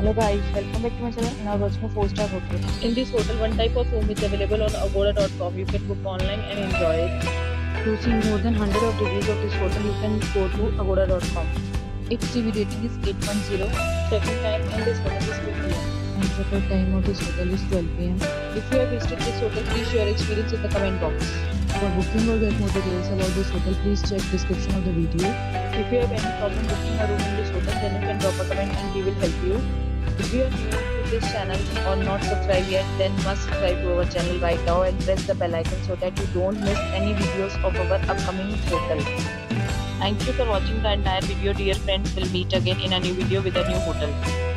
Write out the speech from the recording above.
Hello guys, welcome back to my channel and now watching a 4-star hotel. In this hotel, one type of room is available on agoda.com. You can book online and enjoy it. To see more than 100 of reviews of this hotel, you can go to agoda.com. Its review rating is 8.0. Check-in time in this hotel is 2 p.m. and check-out time of this hotel is 12 p.m. If you have visited this hotel, please share your experience in the comment box. For booking or get more details about this hotel, please check description of the video. If you have any problem booking a room in this hotel, then you can drop a comment and we will help you. If you are new to this channel or not subscribed yet, then must subscribe to our channel right now and press the bell icon so that you don't miss any videos of our upcoming hotel. Thank you for watching the entire video, dear friends. We'll meet again in a new video with a new hotel.